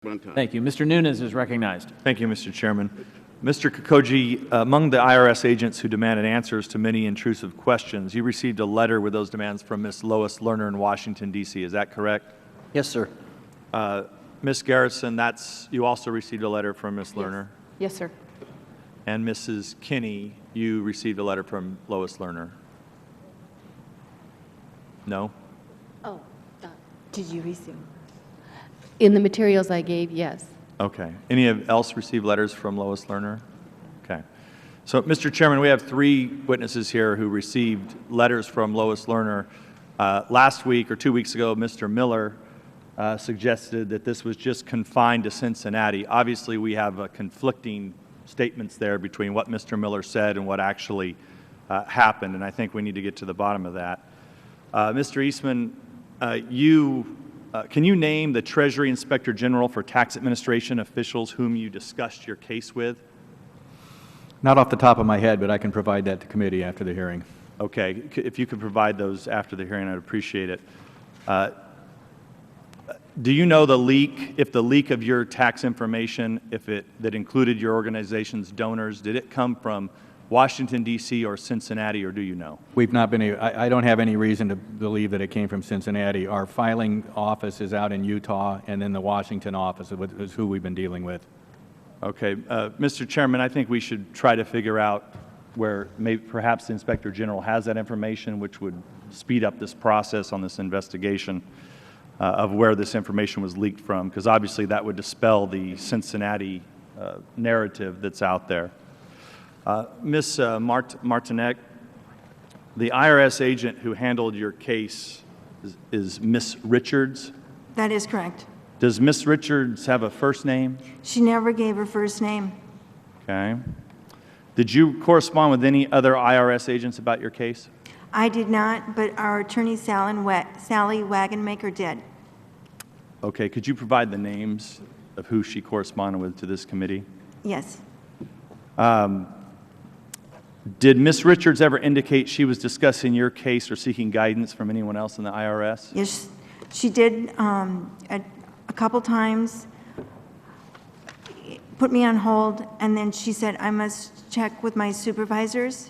One time. Thank you. Mr. Nunes is recognized. Thank you, Mr. Chairman. Mr. Kokoji, among the IRS agents who demanded answers to many intrusive questions, you received a letter with those demands from Ms. Lois Lerner in Washington, D.C. Is that correct? Yes, sir. Ms. Garrison, you also received a letter from Ms. Lerner? Yes, sir. And Mrs. Kinney, you received a letter from Lois Lerner? No? Oh, did you receive? In the materials I gave, yes. Okay. Any else received letters from Lois Lerner? Okay. So, Mr. Chairman, we have 3 witnesses here who received letters from Lois Lerner. Last week or 2 weeks ago, Mr. Miller suggested that this was just confined to Cincinnati. Obviously, we have conflicting statements there between what Mr. Miller said and what actually happened, and I think we need to get to the bottom of that. Mr. Eastman, can you name the Treasury Inspector General for Tax Administration officials whom you discussed your case with? Not off the top of my head, but I can provide that to committee after the hearing. Okay. If you could provide those after the hearing, I'd appreciate it. Do you know if the leak of your tax information, that included your organization's donors, did it come from Washington, D.C. or Cincinnati, or do you know? We've not been, I don't have any reason to believe that it came from Cincinnati. Our filing office is out in Utah, and then the Washington office is who we've been dealing with. Okay. Mr. Chairman, I think we should try to figure out where perhaps the Inspector General has that information, which would speed up this process on this investigation of where this information was leaked from, because obviously that would dispel the Cincinnati narrative that's out there. Ms. Martinek, the IRS agent who handled your case is Ms. Richards. That is correct. Does Ms. Richards have a first name? She never gave her first name. Okay. Did you correspond with any other IRS agents about your case? I did not, but our attorney Sally Wagonmaker did. Okay. Could you provide the names of who she corresponded with to this committee? Yes. Did Ms. Richards ever indicate she was discussing your case or seeking guidance from anyone else in the IRS? Yes, she did a couple times, put me on hold, and then she said, I must check with my supervisors.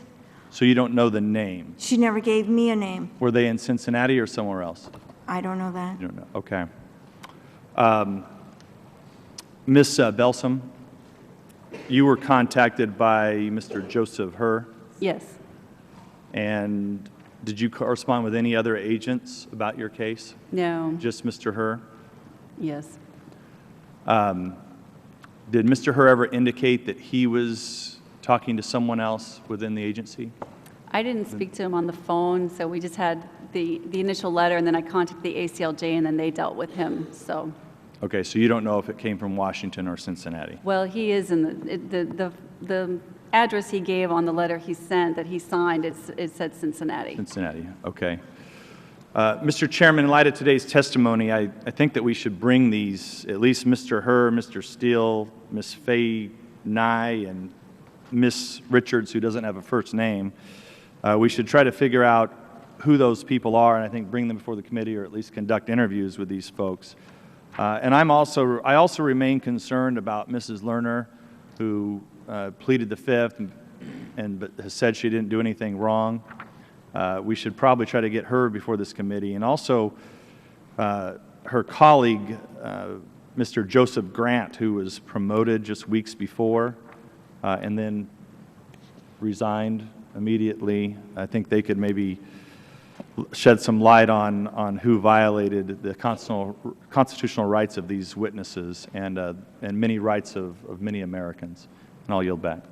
So you don't know the name? She never gave me a name. Were they in Cincinnati or somewhere else? I don't know that. You don't know. Okay. Ms. Belsom, you were contacted by Mr. Joseph Herr. Yes. And did you correspond with any other agents about your case? No. Just Mr. Herr? Yes. Did Mr. Herr ever indicate that he was talking to someone else within the agency? I didn't speak to him on the phone, so we just had the initial letter, and then I contacted the ACLJ, and then they dealt with him. So. Okay, so you don't know if it came from Washington or Cincinnati? Well, he is in the address he gave on the letter he sent that he signed. It said Cincinnati. Cincinnati. Okay. Mr. Chairman, in light of today's testimony, I think that we should bring these, at least Mr. Herr, Mr. Steele, Ms. Faye Nye, and Ms. Richards, who doesn't have a first name. We should try to figure out who those people are, and I think bring them before the committee, or at least conduct interviews with these folks. And I also remain concerned about Mrs. Lerner, who pleaded the Fifth but has said she didn't do anything wrong. We should probably try to get her before this committee, and also her colleague, Mr. Joseph Grant, who was promoted just weeks before and then resigned immediately. I think they could maybe shed some light on who violated the constitutional rights of these witnesses and many rights of many Americans. And I'll yield back.